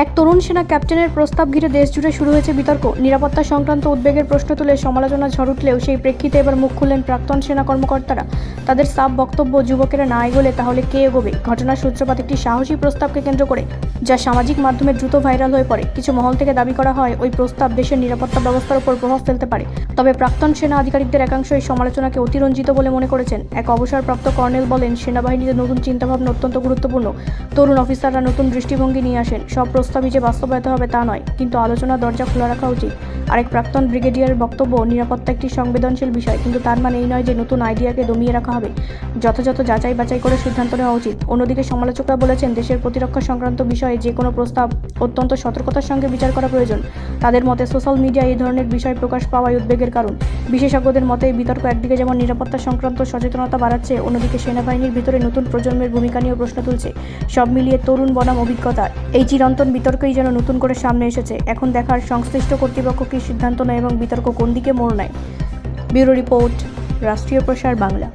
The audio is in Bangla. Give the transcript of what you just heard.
এক তরুণ সেনা ক্যাপ্টেনের প্রস্তাব ঘিরে দেশজুড়ে শুরু হয়েছে বিতর্ক। নিরাপত্তা সংক্রান্ত উদ্বেগের প্রশ্ন তুলে সমালোচনা ঝড় উঠলেও সেই প্রেক্ষিতে এবার মুখ খুললেন প্রাক্তন সেনা কর্মকর্তারা। তাদের সাফ বক্তব্য, যুবকেরা না এগোলে তাহলে কে এগোবে? ঘটনার সূত্রপাত একটি সাহসী প্রস্তাবকে কেন্দ্র করে, যা সামাজিক মাধ্যমে দ্রুত ভাইরাল হয়ে পড়ে। কিছু মহল থেকে দাবি করা হয় ওই প্রস্তাব দেশের নিরাপত্তা ব্যবস্থার উপর প্রভাব ফেলতে পারে। তবে প্রাক্তন সেনা আধিকারিকদের একাংশ এই সমালোচনাকে অতিরঞ্জিত বলে মনে করেছেন। এক অবসরপ্রাপ্ত কর্নেল বলেন, সেনাবাহিনীতে নতুন চিন্তাভাবনা অত্যন্ত গুরুত্বপূর্ণ। তরুণ অফিসাররা নতুন দৃষ্টিভঙ্গি নিয়ে আসেন। সব প্রস্তাবই যে বাস্তবায়িত হবে তা নয়, কিন্তু আলোচনার দরজা খোলা রাখা উচিত। আরেক প্রাক্তন ব্রিগেডিয়ারের বক্তব্য, নিরাপত্তা একটি সংবেদনশীল বিষয়, কিন্তু তার মানে এই নয় যে নতুন আইডিয়াকে দমিয়ে রাখা হবে। যথাযথ যাচাই বাছাই করে সিদ্ধান্ত নেওয়া উচিত। অন্যদিকে সমালোচকরা বলেছেন, দেশের প্রতিরক্ষা সংক্রান্ত বিষয়ে যে কোনো প্রস্তাব অত্যন্ত সতর্কতার সঙ্গে বিচার করা প্রয়োজন। তাদের মতে সোশ্যাল মিডিয়ায় এই ধরনের বিষয় প্রকাশ পাওয়াই উদ্বেগের কারণ। বিশেষজ্ঞদের মতে এই বিতর্ক একদিকে যেমন নিরাপত্তা সংক্রান্ত সচেতনতা বাড়াচ্ছে, অন্যদিকে সেনাবাহিনীর ভিতরে নতুন প্রজন্মের ভূমিকা নিয়েও প্রশ্ন তুলছে। সব মিলিয়ে তরুণ বনাম অভিজ্ঞতা, এই চিরন্তন বিতর্কই যেন নতুন করে সামনে এসেছে। এখন দেখার সংশ্লিষ্ট কর্তৃপক্ষ কী সিদ্ধান্ত নেয় এবং বিতর্ক কোন দিকে মোড় নেয়। ব্যুরো রিপোর্ট, রাষ্ট্রীয় প্রসার বাংলা।